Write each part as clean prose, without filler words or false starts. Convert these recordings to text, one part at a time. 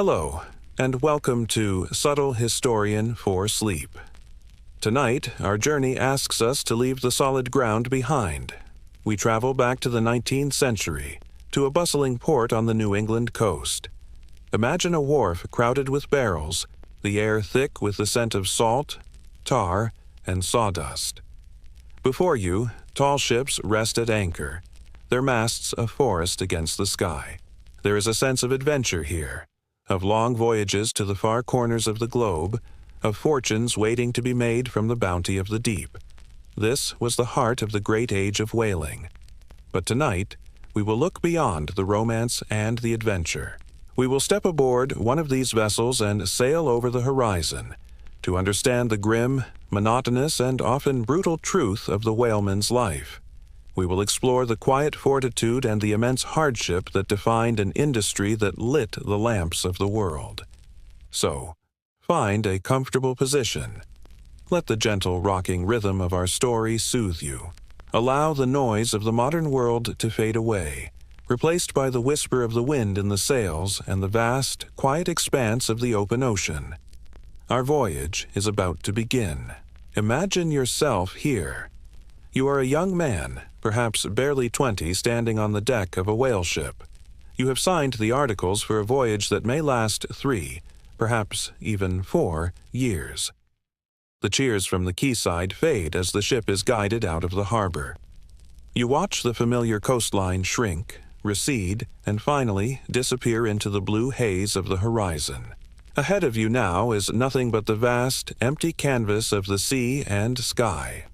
Hello, and welcome to Subtle Historian for Sleep. Tonight, our journey asks us to leave the solid ground behind. We travel back to the 19th century, to a bustling port on the New England coast. Imagine a wharf crowded with barrels, the air thick with the scent of salt, tar, and sawdust. Before you, tall ships rest at anchor, their masts a forest against the sky. There is a sense of adventure here, of long voyages to the far corners of the globe, of fortunes waiting to be made from the bounty of the deep. This was the heart of the great age of whaling. But tonight, we will look beyond the romance and the adventure. We will step aboard one of these vessels and sail over the horizon to understand the grim, monotonous, and often brutal truth of the whaleman's life. We will explore the quiet fortitude and the immense hardship that defined an industry that lit the lamps of the world. So, find a comfortable position. Let the gentle rocking rhythm of our story soothe you. Allow the noise of the modern world to fade away, replaced by the whisper of the wind in the sails and the vast, quiet expanse of the open ocean. Our voyage is about to begin. Imagine yourself here. You are a young man, perhaps barely 20, standing on the deck of a whale ship. You have signed the articles for a voyage that may last 3, perhaps even 4 years. The cheers from the quayside fade as the ship is guided out of the harbor. You watch the familiar coastline shrink, recede, and finally disappear into the blue haze of the horizon. Ahead of you now is nothing but the vast, empty canvas of the sea and sky.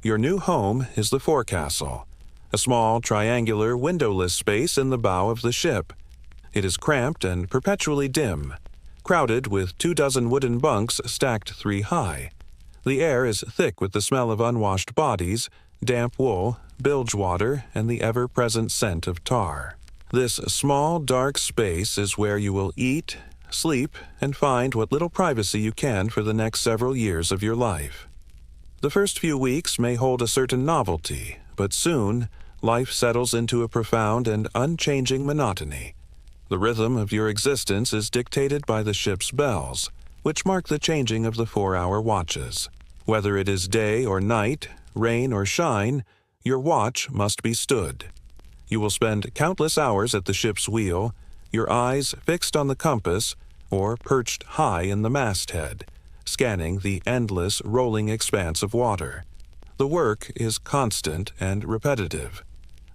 Your new home is the forecastle, a small, triangular, windowless space in the bow of the ship. It is cramped and perpetually dim, crowded with 24 wooden bunks stacked 3 high. The air is thick with the smell of unwashed bodies, damp wool, bilge water, and the ever-present scent of tar. This small, dark space is where you will eat, sleep, and find what little privacy you can for the next several years of your life. The first few weeks may hold a certain novelty, but soon, life settles into a profound and unchanging monotony. The rhythm of your existence is dictated by the ship's bells, which mark the changing of the 4-hour watches. Whether it is day or night, rain or shine, your watch must be stood. You will spend countless hours at the ship's wheel, your eyes fixed on the compass or perched high in the masthead, scanning the endless, rolling expanse of water. The work is constant and repetitive.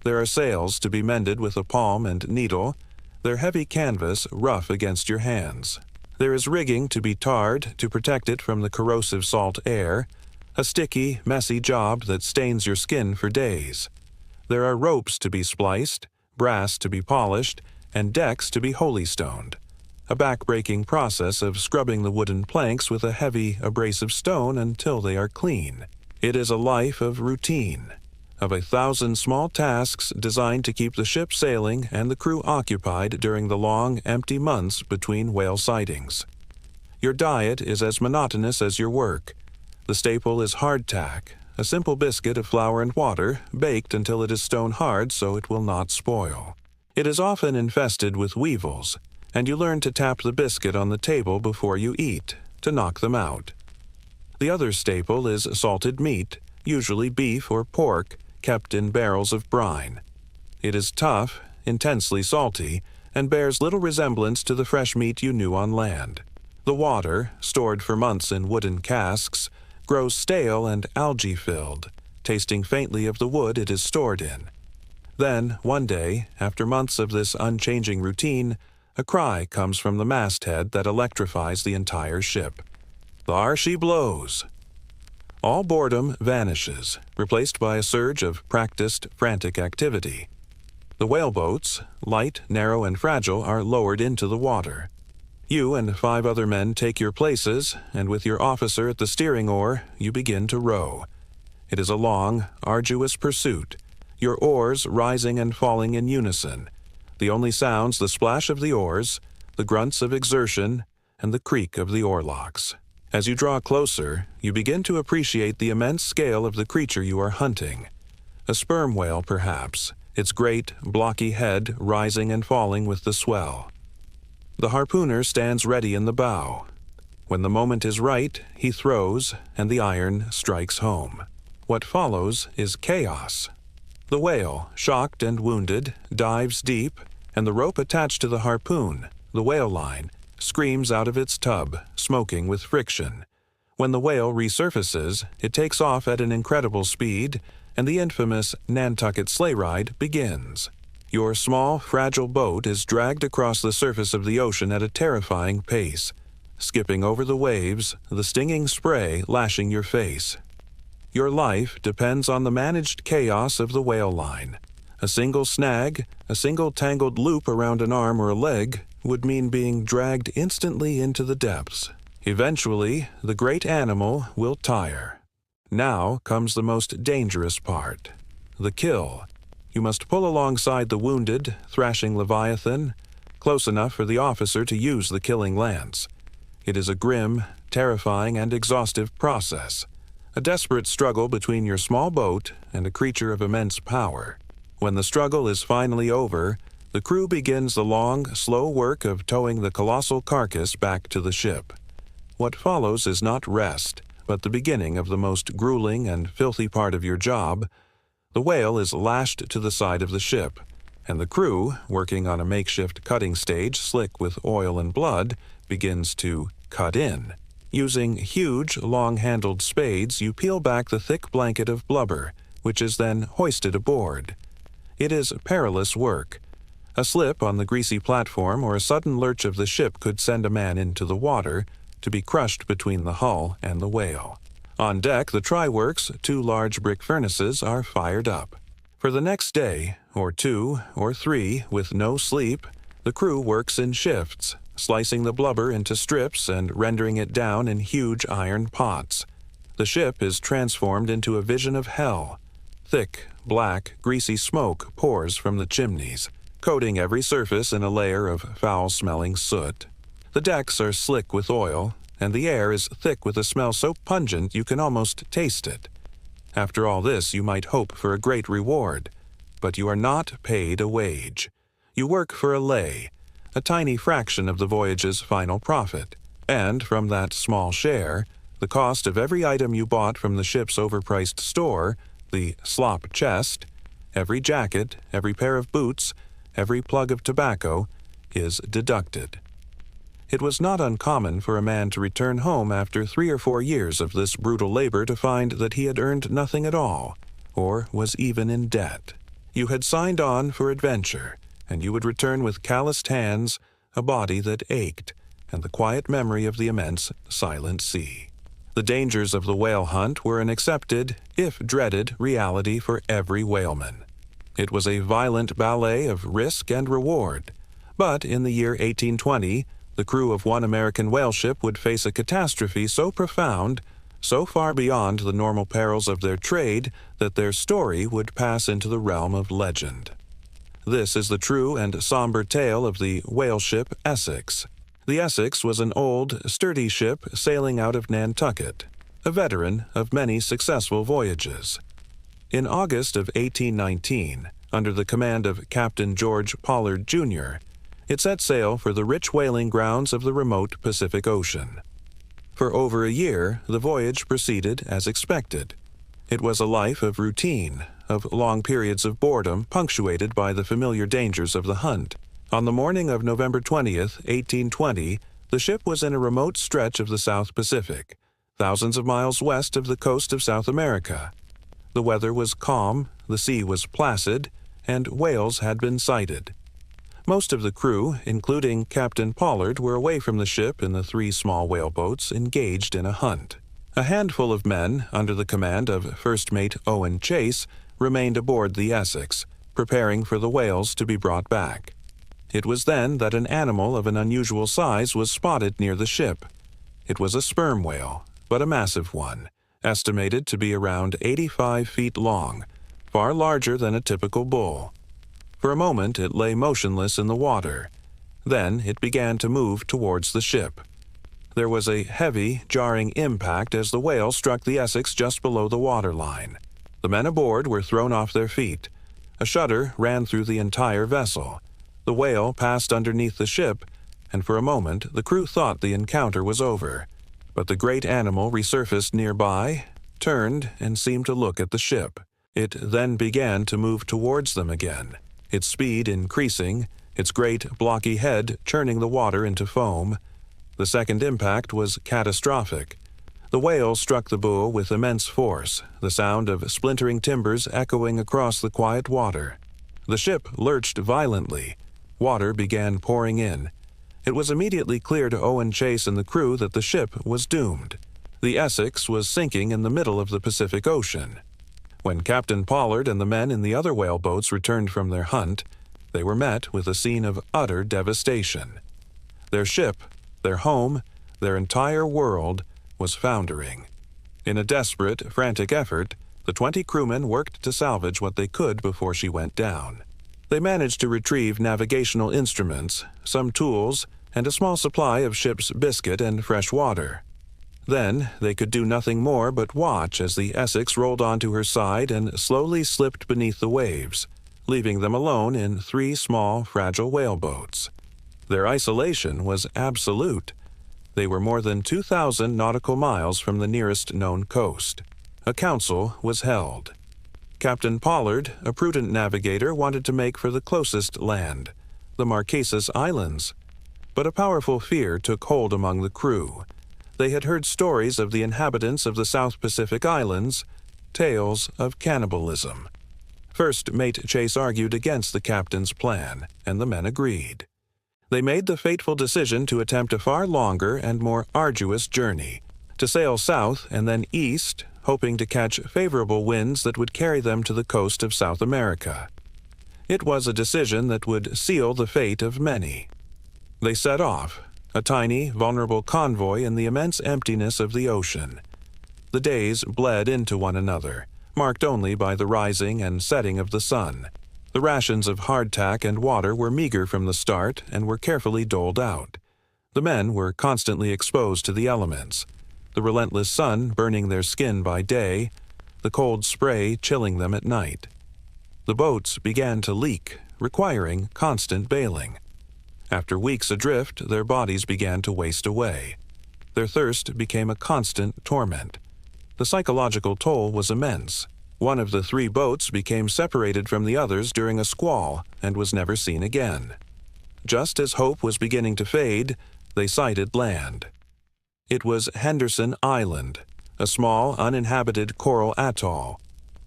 There are sails to be mended with a palm and needle, their heavy canvas rough against your hands. There is rigging to be tarred to protect it from the corrosive salt air, a sticky, messy job that stains your skin for days. There are ropes to be spliced, brass to be polished, and decks to be holystoned. A back-breaking process of scrubbing the wooden planks with a heavy, abrasive stone until they are clean. It is a life of routine, of 1,000 small tasks designed to keep the ship sailing and the crew occupied during the long, empty months between whale sightings. Your diet is as monotonous as your work. The staple is hardtack, a simple biscuit of flour and water, baked until it is stone hard so it will not spoil. It is often infested with weevils, and you learn to tap the biscuit on the table before you eat, to knock them out. The other staple is salted meat, usually beef or pork, kept in barrels of brine. It is tough, intensely salty, and bears little resemblance to the fresh meat you knew on land. The water, stored for months in wooden casks, grows stale and algae-filled, tasting faintly of the wood it is stored in. Then, one day, after months of this unchanging routine, a cry comes from the masthead that electrifies the entire ship. "Thar she blows!" All boredom vanishes, replaced by a surge of practiced, frantic activity. The whaleboats, light, narrow, and fragile, are lowered into the water. You and 5 other men take your places, and with your officer at the steering oar, you begin to row. It is a long, arduous pursuit, your oars rising and falling in unison. The only sounds the splash of the oars, the grunts of exertion, and the creak of the oarlocks. As you draw closer, you begin to appreciate the immense scale of the creature you are hunting. A sperm whale, perhaps, its great, blocky head rising and falling with the swell. The harpooner stands ready in the bow. When the moment is right, he throws, and the iron strikes home. What follows is chaos. The whale, shocked and wounded, dives deep, and the rope attached to the harpoon, the whale line, screams out of its tub, smoking with friction. When the whale resurfaces, it takes off at an incredible speed, and the infamous Nantucket sleigh ride begins. Your small, fragile boat is dragged across the surface of the ocean at a terrifying pace, skipping over the waves, the stinging spray lashing your face. Your life depends on the managed chaos of the whale line. A single snag, a single tangled loop around an arm or a leg would mean being dragged instantly into the depths. Eventually, the great animal will tire. Now comes the most dangerous part, the kill. You must pull alongside the wounded, thrashing leviathan, close enough for the officer to use the killing lance. It is a grim, terrifying, and exhaustive process, a desperate struggle between your small boat and a creature of immense power. When the struggle is finally over, the crew begins the long, slow work of towing the colossal carcass back to the ship. What follows is not rest, but the beginning of the most grueling and filthy part of your job. The whale is lashed to the side of the ship, and the crew, working on a makeshift cutting stage slick with oil and blood, begins to cut in. Using huge, long-handled spades, you peel back the thick blanket of blubber, which is then hoisted aboard. It is perilous work. A slip on the greasy platform or a sudden lurch of the ship could send a man into the water, to be crushed between the hull and the whale. On deck, the try-works, 2 large brick furnaces, are fired up. For the next day, or 2, or 3, with no sleep, the crew works in shifts, slicing the blubber into strips and rendering it down in huge iron pots. The ship is transformed into a vision of hell. Thick, black, greasy smoke pours from the chimneys, coating every surface in a layer of foul-smelling soot. The decks are slick with oil, and the air is thick with a smell so pungent you can almost taste it. After all this, you might hope for a great reward, but you are not paid a wage. You work for a lay, a tiny fraction of the voyage's final profit, and from that small share, the cost of every item you bought from the ship's overpriced store, the slop chest, every jacket, every pair of boots, every plug of tobacco, is deducted. It was not uncommon for a man to return home after 3 or 4 years of this brutal labor to find that he had earned nothing at all, or was even in debt. You had signed on for adventure, and you would return with calloused hands, a body that ached, and the quiet memory of the immense, silent sea. The dangers of the whale hunt were an accepted, if dreaded, reality for every whaleman. It was a violent ballet of risk and reward, but in the year 1820, the crew of one American whale ship would face a catastrophe so profound, so far beyond the normal perils of their trade, that their story would pass into the realm of legend. This is the true and somber tale of the whale ship Essex. The Essex was an old, sturdy ship sailing out of Nantucket, a veteran of many successful voyages. In August of 1819, under the command of Captain George Pollard, Jr., it set sail for the rich whaling grounds of the remote Pacific Ocean. For over a year, the voyage proceeded as expected. It was a life of routine, of long periods of boredom punctuated by the familiar dangers of the hunt. On the morning of November 20th, 1820, the ship was in a remote stretch of the South Pacific, thousands of miles west of the coast of South America. The weather was calm, the sea was placid, and whales had been sighted. Most of the crew, including Captain Pollard, were away from the ship in the 3 small whaleboats engaged in a hunt. A handful of men, under the command of First Mate Owen Chase, remained aboard the Essex, preparing for the whales to be brought back. It was then that an animal of an unusual size was spotted near the ship. It was a sperm whale, but a massive one, estimated to be around 85 feet long, far larger than a typical bull. For a moment it lay motionless in the water. Then it began to move towards the ship. There was a heavy, jarring impact as the whale struck the Essex just below the waterline. The men aboard were thrown off their feet. A shudder ran through the entire vessel. The whale passed underneath the ship, and for a moment the crew thought the encounter was over. But the great animal resurfaced nearby, turned, and seemed to look at the ship. It then began to move towards them again, its speed increasing, its great blocky head churning the water into foam. The second impact was catastrophic. The whale struck the bow with immense force, the sound of splintering timbers echoing across the quiet water. The ship lurched violently. Water began pouring in. It was immediately clear to Owen Chase and the crew that the ship was doomed. The Essex was sinking in the middle of the Pacific Ocean. When Captain Pollard and the men in the other whaleboats returned from their hunt, they were met with a scene of utter devastation. Their ship, their home, their entire world was foundering. In a desperate, frantic effort, the 20 crewmen worked to salvage what they could before she went down. They managed to retrieve navigational instruments, some tools, and a small supply of ship's biscuit and fresh water. Then they could do nothing more but watch as the Essex rolled onto her side and slowly slipped beneath the waves, leaving them alone in 3 small, fragile whaleboats. Their isolation was absolute. They were more than 2,000 nautical miles from the nearest known coast. A council was held. Captain Pollard, a prudent navigator, wanted to make for the closest land, the Marquesas Islands. But a powerful fear took hold among the crew. They had heard stories of the inhabitants of the South Pacific Islands, tales of cannibalism. First Mate Chase argued against the captain's plan, and the men agreed. They made the fateful decision to attempt a far longer and more arduous journey, to sail south and then east, hoping to catch favorable winds that would carry them to the coast of South America. It was a decision that would seal the fate of many. They set off, a tiny, vulnerable convoy in the immense emptiness of the ocean. The days bled into one another, marked only by the rising and setting of the sun. The rations of hardtack and water were meager from the start and were carefully doled out. The men were constantly exposed to the elements, the relentless sun burning their skin by day, the cold spray chilling them at night. The boats began to leak, requiring constant bailing. After weeks adrift, their bodies began to waste away. Their thirst became a constant torment. The psychological toll was immense. One of the 3 boats became separated from the others during a squall and was never seen again. Just as hope was beginning to fade, they sighted land. It was Henderson Island, a small, uninhabited coral atoll.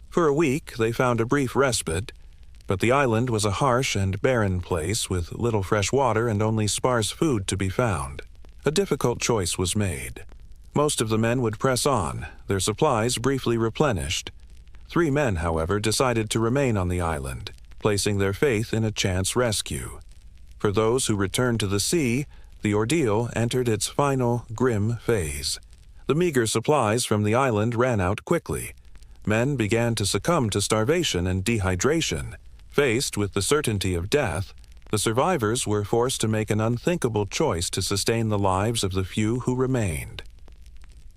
For a week, they found a brief respite, but the island was a harsh and barren place with little fresh water and only sparse food to be found. A difficult choice was made. Most of the men would press on, their supplies briefly replenished. 3 men, however, decided to remain on the island, placing their faith in a chance rescue. For those who returned to the sea, the ordeal entered its final, grim phase. The meager supplies from the island ran out quickly. Men began to succumb to starvation and dehydration. Faced with the certainty of death, the survivors were forced to make an unthinkable choice to sustain the lives of the few who remained.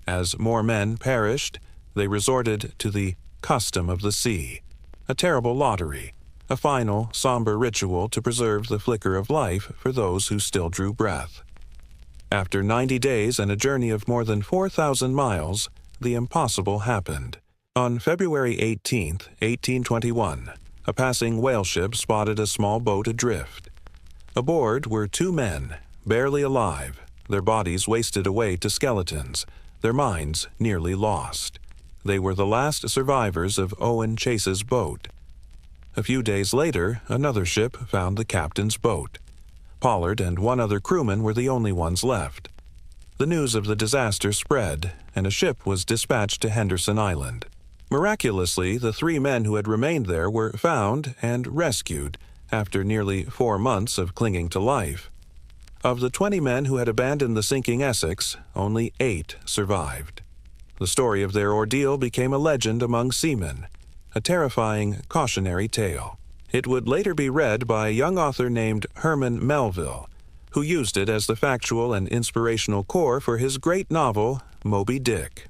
As more men perished, they resorted to the custom of the sea, a terrible lottery, a final, somber ritual to preserve the flicker of life for those who still drew breath. After 90 days and a journey of more than 4,000 miles, the impossible happened. On February 18, 1821, a passing whale ship spotted a small boat adrift. Aboard were 2 men, barely alive, their bodies wasted away to skeletons, their minds nearly lost. They were the last survivors of Owen Chase's boat. A few days later, another ship found the captain's boat. Pollard and 1 other crewman were the only ones left. The news of the disaster spread, and a ship was dispatched to Henderson Island. Miraculously, the 3 men who had remained there were found and rescued after nearly 4 months of clinging to life. Of the 20 men who had abandoned the sinking Essex, only 8 survived. The story of their ordeal became a legend among seamen, a terrifying cautionary tale. It would later be read by a young author named Herman Melville, who used it as the factual and inspirational core for his great novel, Moby Dick.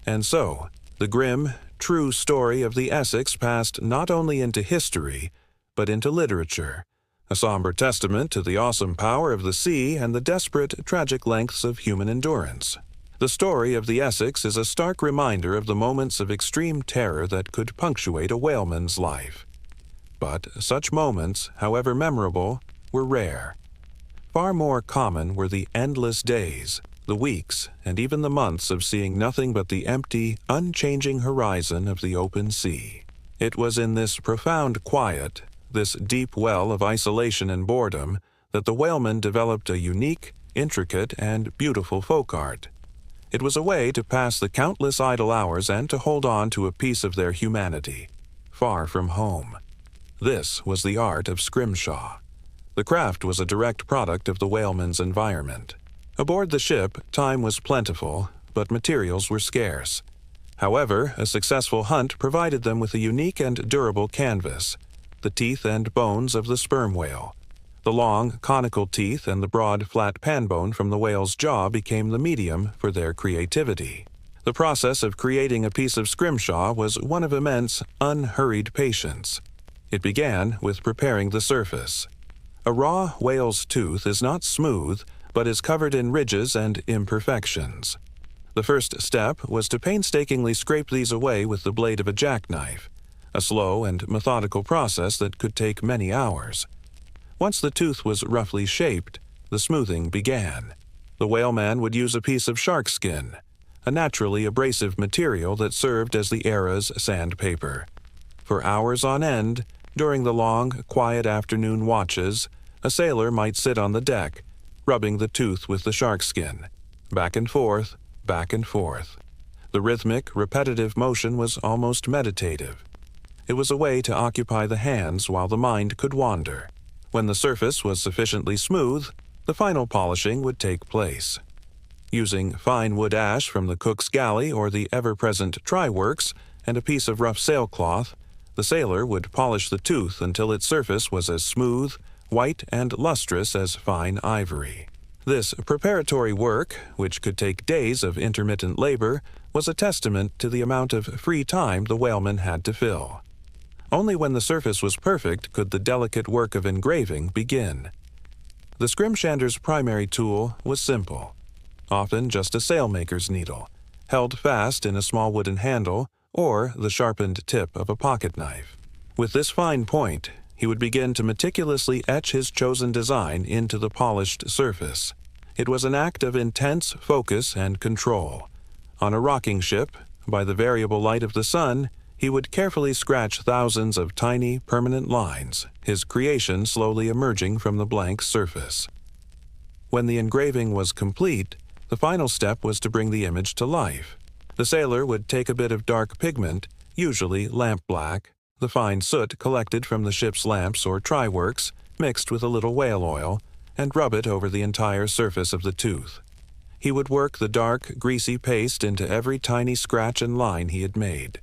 And so, the grim, true story of the Essex passed not only into history, but into literature, a somber testament to the awesome power of the sea and the desperate, tragic lengths of human endurance. The story of the Essex is a stark reminder of the moments of extreme terror that could punctuate a whaleman's life. But such moments, however memorable, were rare. Far more common were the endless days, the weeks, and even the months of seeing nothing but the empty, unchanging horizon of the open sea. It was in this profound quiet, this deep well of isolation and boredom, that the whaleman developed a unique, intricate, and beautiful folk art. It was a way to pass the countless idle hours and to hold on to a piece of their humanity, far from home. This was the art of scrimshaw. The craft was a direct product of the whaleman's environment. Aboard the ship, time was plentiful, but materials were scarce. However, a successful hunt provided them with a unique and durable canvas, the teeth and bones of the sperm whale. The long, conical teeth and the broad, flat panbone from the whale's jaw became the medium for their creativity. The process of creating a piece of scrimshaw was one of immense, unhurried patience. It began with preparing the surface. A raw whale's tooth is not smooth, but is covered in ridges and imperfections. The first step was to painstakingly scrape these away with the blade of a jackknife, a slow and methodical process that could take many hours. Once the tooth was roughly shaped, the smoothing began. The whaleman would use a piece of shark skin, a naturally abrasive material that served as the era's sandpaper. For hours on end, during the long, quiet afternoon watches, a sailor might sit on the deck, rubbing the tooth with the shark skin, back and forth, back and forth. The rhythmic, repetitive motion was almost meditative. It was a way to occupy the hands while the mind could wander. When the surface was sufficiently smooth, the final polishing would take place. Using fine wood ash from the cook's galley or the ever-present try-works and a piece of rough sailcloth, the sailor would polish the tooth until its surface was as smooth, white, and lustrous as fine ivory. This preparatory work, which could take days of intermittent labor, was a testament to the amount of free time the whaleman had to fill. Only when the surface was perfect could the delicate work of engraving begin. The scrimshander's primary tool was simple, often just a sailmaker's needle, held fast in a small wooden handle or the sharpened tip of a pocket knife. With this fine point, he would begin to meticulously etch his chosen design into the polished surface. It was an act of intense focus and control. On a rocking ship, by the variable light of the sun, he would carefully scratch thousands of tiny, permanent lines, his creation slowly emerging from the blank surface. When the engraving was complete, the final step was to bring the image to life. The sailor would take a bit of dark pigment, usually lamp-black, the fine soot collected from the ship's lamps or try-works, mixed with a little whale oil, and rub it over the entire surface of the tooth. He would work the dark, greasy paste into every tiny scratch and line he had made.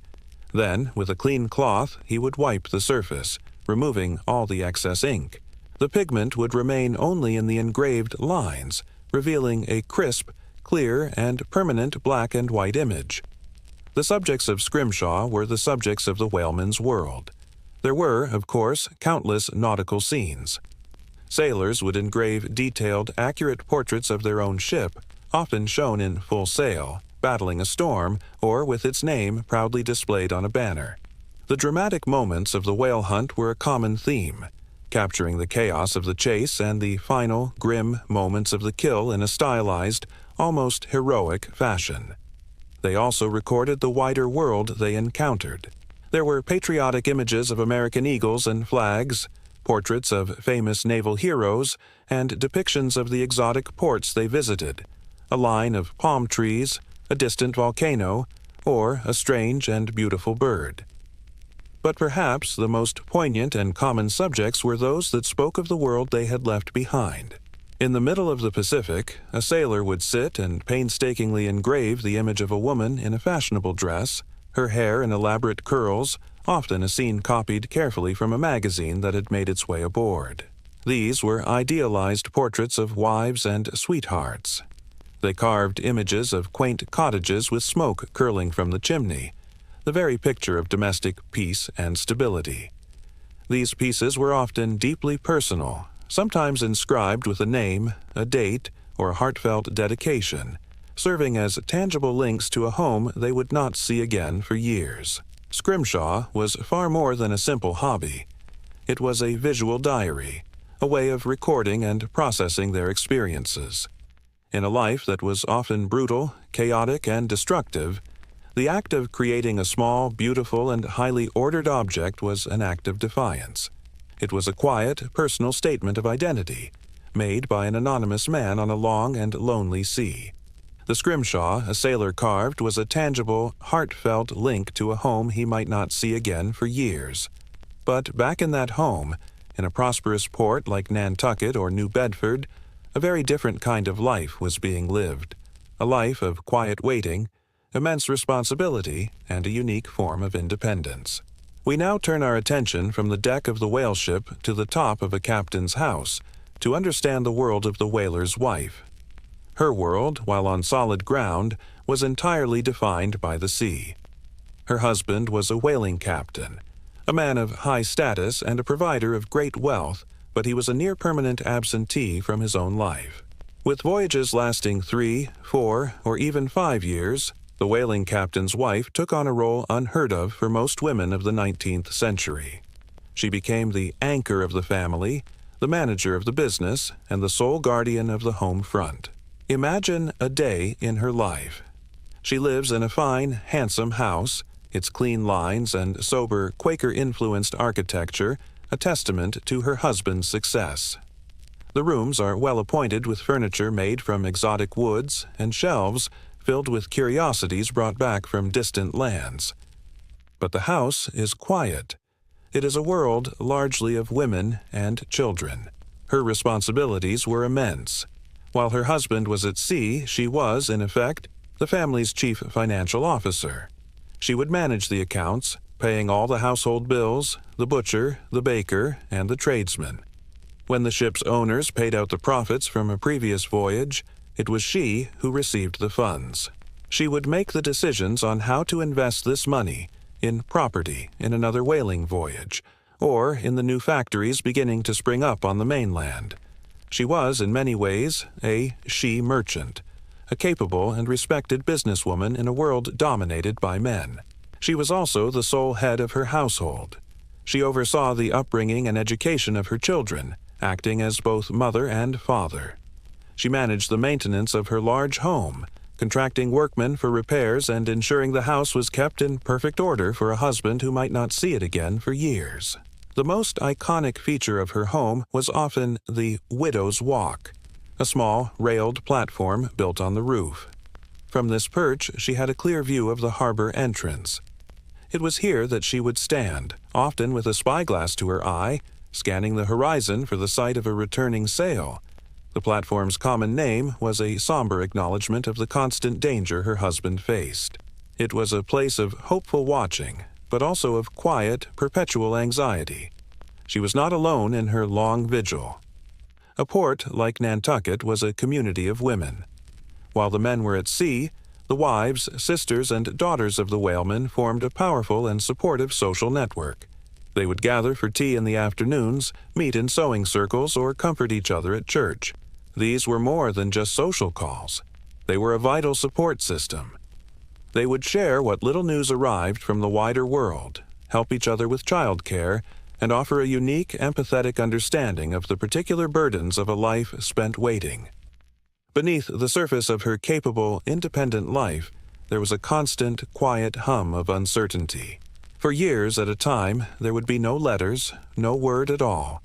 Then, with a clean cloth, he would wipe the surface, removing all the excess ink. The pigment would remain only in the engraved lines, revealing a crisp, clear, and permanent black and white image. The subjects of scrimshaw were the subjects of the whaleman's world. There were, of course, countless nautical scenes. Sailors would engrave detailed, accurate portraits of their own ship, often shown in full sail, battling a storm, or with its name proudly displayed on a banner. The dramatic moments of the whale hunt were a common theme, capturing the chaos of the chase and the final, grim moments of the kill in a stylized, almost heroic fashion. They also recorded the wider world they encountered. There were patriotic images of American eagles and flags, portraits of famous naval heroes, and depictions of the exotic ports they visited, a line of palm trees, a distant volcano, or a strange and beautiful bird. But perhaps the most poignant and common subjects were those that spoke of the world they had left behind. In the middle of the Pacific, a sailor would sit and painstakingly engrave the image of a woman in a fashionable dress, her hair in elaborate curls, often a scene copied carefully from a magazine that had made its way aboard. These were idealized portraits of wives and sweethearts. They carved images of quaint cottages with smoke curling from the chimney, the very picture of domestic peace and stability. These pieces were often deeply personal, sometimes inscribed with a name, a date, or a heartfelt dedication, serving as tangible links to a home they would not see again for years. Scrimshaw was far more than a simple hobby. It was a visual diary, a way of recording and processing their experiences. In a life that was often brutal, chaotic, and destructive, the act of creating a small, beautiful, and highly ordered object was an act of defiance. It was a quiet, personal statement of identity, made by an anonymous man on a long and lonely sea. The scrimshaw a sailor carved was a tangible, heartfelt link to a home he might not see again for years. But back in that home, in a prosperous port like Nantucket or New Bedford, a very different kind of life was being lived, a life of quiet waiting, immense responsibility, and a unique form of independence. We now turn our attention from the deck of the whale ship to the top of a captain's house to understand the world of the whaler's wife. Her world, while on solid ground, was entirely defined by the sea. Her husband was a whaling captain, a man of high status and a provider of great wealth, but he was a near-permanent absentee from his own life. With voyages lasting 3, 4, or even 5 years, the whaling captain's wife took on a role unheard of for most women of the 19th century. She became the anchor of the family, the manager of the business, and the sole guardian of the home front. Imagine a day in her life. She lives in a fine, handsome house, its clean lines and sober, Quaker-influenced architecture a testament to her husband's success. The rooms are well appointed with furniture made from exotic woods and shelves filled with curiosities brought back from distant lands. But the house is quiet. It is a world largely of women and children. Her responsibilities were immense. While her husband was at sea, she was, in effect, the family's chief financial officer. She would manage the accounts, paying all the household bills, the butcher, the baker, and the tradesman. When the ship's owners paid out the profits from a previous voyage, it was she who received the funds. She would make the decisions on how to invest this money in property in another whaling voyage, or in the new factories beginning to spring up on the mainland. She was, in many ways, a she-merchant, a capable and respected businesswoman in a world dominated by men. She was also the sole head of her household. She oversaw the upbringing and education of her children, acting as both mother and father. She managed the maintenance of her large home, contracting workmen for repairs and ensuring the house was kept in perfect order for a husband who might not see it again for years. The most iconic feature of her home was often the Widow's Walk, a small, railed platform built on the roof. From this perch, she had a clear view of the harbor entrance. It was here that she would stand, often with a spyglass to her eye, scanning the horizon for the sight of a returning sail. The platform's common name was a somber acknowledgment of the constant danger her husband faced. It was a place of hopeful watching, but also of quiet, perpetual anxiety. She was not alone in her long vigil. A port like Nantucket was a community of women. While the men were at sea, the wives, sisters, and daughters of the whalemen formed a powerful and supportive social network. They would gather for tea in the afternoons, meet in sewing circles, or comfort each other at church. These were more than just social calls. They were a vital support system. They would share what little news arrived from the wider world, help each other with childcare, and offer a unique, empathetic understanding of the particular burdens of a life spent waiting. Beneath the surface of her capable, independent life, there was a constant, quiet hum of uncertainty. For years at a time, there would be no letters, no word at all.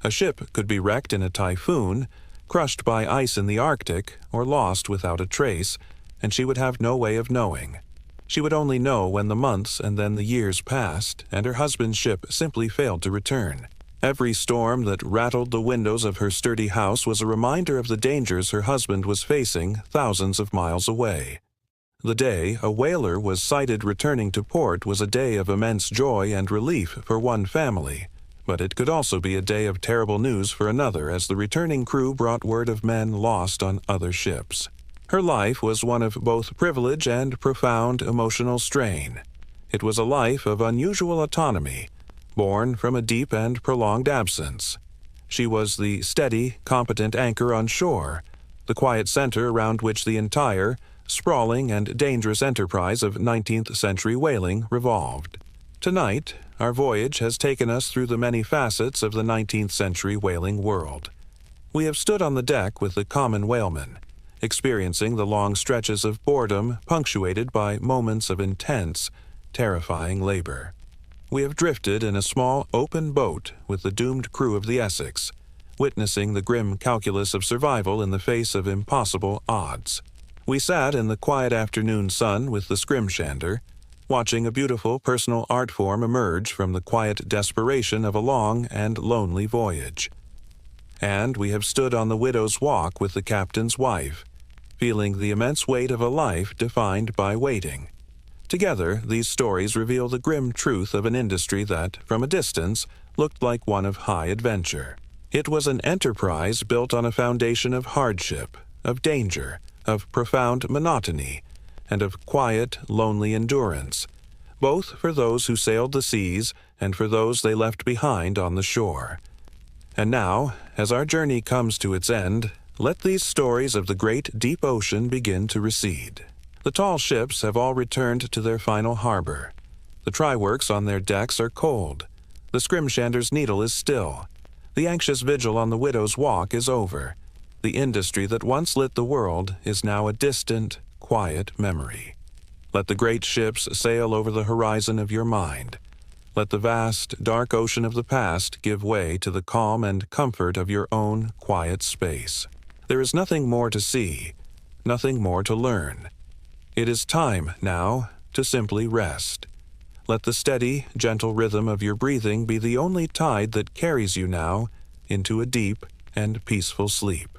A ship could be wrecked in a typhoon, crushed by ice in the Arctic, or lost without a trace, and she would have no way of knowing. She would only know when the months and then the years passed, and her husband's ship simply failed to return. Every storm that rattled the windows of her sturdy house was a reminder of the dangers her husband was facing thousands of miles away. The day a whaler was sighted returning to port was a day of immense joy and relief for one family, but it could also be a day of terrible news for another as the returning crew brought word of men lost on other ships. Her life was one of both privilege and profound emotional strain. It was a life of unusual autonomy, born from a deep and prolonged absence. She was the steady, competent anchor on shore, the quiet center around which the entire, sprawling and dangerous enterprise of 19th century whaling revolved. Tonight, our voyage has taken us through the many facets of the 19th century whaling world. We have stood on the deck with the common whaleman, experiencing the long stretches of boredom punctuated by moments of intense, terrifying labor. We have drifted in a small, open boat with the doomed crew of the Essex, witnessing the grim calculus of survival in the face of impossible odds. We sat in the quiet afternoon sun with the scrimshander, watching a beautiful personal art form emerge from the quiet desperation of a long and lonely voyage. And we have stood on the widow's walk with the captain's wife, feeling the immense weight of a life defined by waiting. Together, these stories reveal the grim truth of an industry that, from a distance, looked like one of high adventure. It was an enterprise built on a foundation of hardship, of danger, of profound monotony, and of quiet, lonely endurance, both for those who sailed the seas and for those they left behind on the shore. And now, as our journey comes to its end, let these stories of the great deep ocean begin to recede. The tall ships have all returned to their final harbor. The try-works on their decks are cold. The scrimshander's needle is still. The anxious vigil on the widow's walk is over. The industry that once lit the world is now a distant, quiet memory. Let the great ships sail over the horizon of your mind. Let the vast, dark ocean of the past give way to the calm and comfort of your own quiet space. There is nothing more to see, nothing more to learn. It is time, now, to simply rest. Let the steady, gentle rhythm of your breathing be the only tide that carries you now into a deep and peaceful sleep.